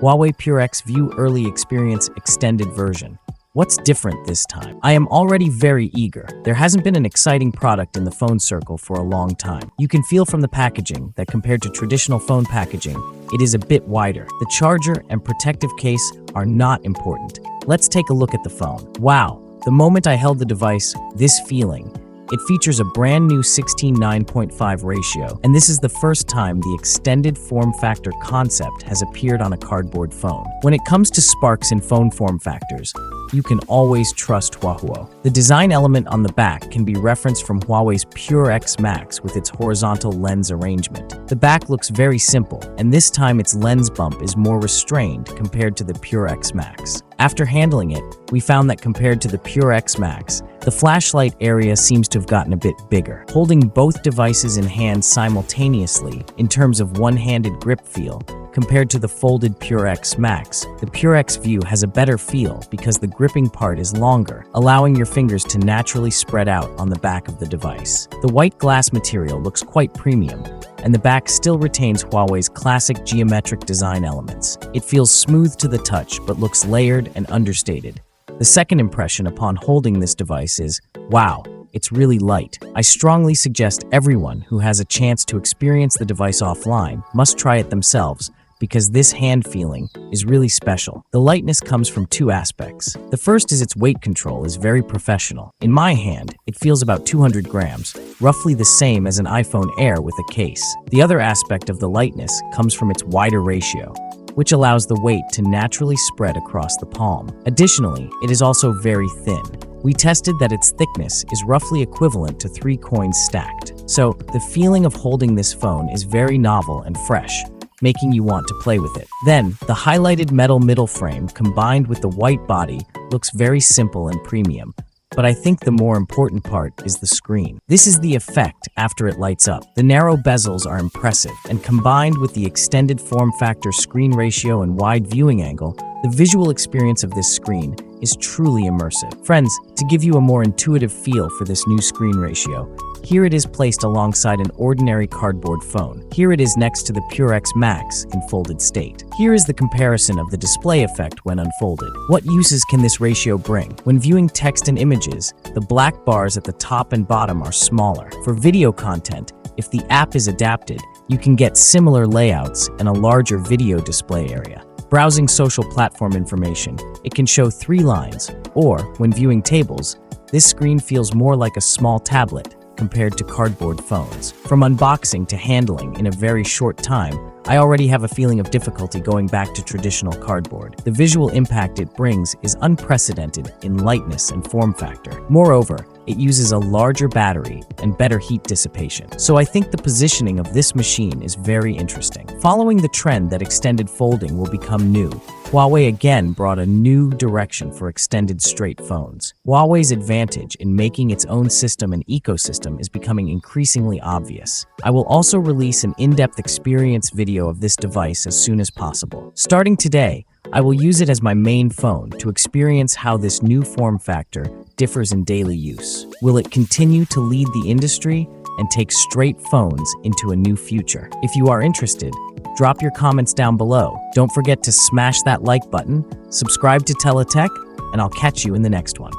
Huawei Pura X View Early Experience Extended Version. What's different this time? I am already very eager. There hasn't been an exciting product in the phone circle for a long time. You can feel from the packaging that compared to traditional phone packaging, it is a bit wider. The charger and protective case are not important. Let's take a look at the phone. Wow, the moment I held the device, this feeling. It features a brand new 16:9.5 ratio, and this is the first time the extended form factor concept has appeared on a cardboard phone. When it comes to sparks in phone form factors, you can always trust Huawei. The design element on the back can be referenced from Huawei's Pura X Max with its horizontal lens arrangement. The back looks very simple, and this time its lens bump is more restrained compared to the Pura X Max. After handling it, we found that compared to the Pura X Max, the flashlight area seems to have gotten a bit bigger. Holding both devices in hand simultaneously, in terms of one-handed grip feel, compared to the folded Pura X Max, the Pura X View has a better feel because the gripping part is longer, allowing your fingers to naturally spread out on the back of the device. The white glass material looks quite premium, and the back still retains Huawei's classic geometric design elements. It feels smooth to the touch but looks layered and understated. The second impression upon holding this device is, wow, it's really light. I strongly suggest everyone who has a chance to experience the device offline must try it themselves, because this hand feeling is really special. The lightness comes from two aspects. The first is its weight control is very professional. In my hand, it feels about 200 grams, roughly the same as an iPhone Air with a case. The other aspect of the lightness comes from its wider ratio, which allows the weight to naturally spread across the palm. Additionally, it is also very thin. We tested that its thickness is roughly equivalent to 3 coins stacked. So, the feeling of holding this phone is very novel and fresh, making you want to play with it. Then, the highlighted metal middle frame combined with the white body looks very simple and premium. But I think the more important part is the screen. This is the effect after it lights up. The narrow bezels are impressive, and combined with the extended form factor screen ratio and wide viewing angle, the visual experience of this screen is truly immersive. Friends, to give you a more intuitive feel for this new screen ratio, here it is placed alongside an ordinary cardboard phone. Here it is next to the Pura X Max in folded state. Here is the comparison of the display effect when unfolded. What uses can this ratio bring? When viewing text and images, the black bars at the top and bottom are smaller. For video content, if the app is adapted, you can get similar layouts and a larger video display area. Browsing social platform information, it can show 3 lines, or when viewing tables, this screen feels more like a small tablet compared to cardboard phones. From unboxing to handling in a very short time, I already have a feeling of difficulty going back to traditional cardboard. The visual impact it brings is unprecedented in lightness and form factor. Moreover, it uses a larger battery and better heat dissipation. So I think the positioning of this machine is very interesting. Following the trend that extended folding will become new, Huawei again brought a new direction for extended straight phones. Huawei's advantage in making its own system and ecosystem is becoming increasingly obvious. I will also release an in-depth experience video of this device as soon as possible. Starting today, I will use it as my main phone to experience how this new form factor differs in daily use. Will it continue to lead the industry and take straight phones into a new future? If you are interested, drop your comments down below. Don't forget to smash that like button, subscribe to TELE, and I'll catch you in the next one.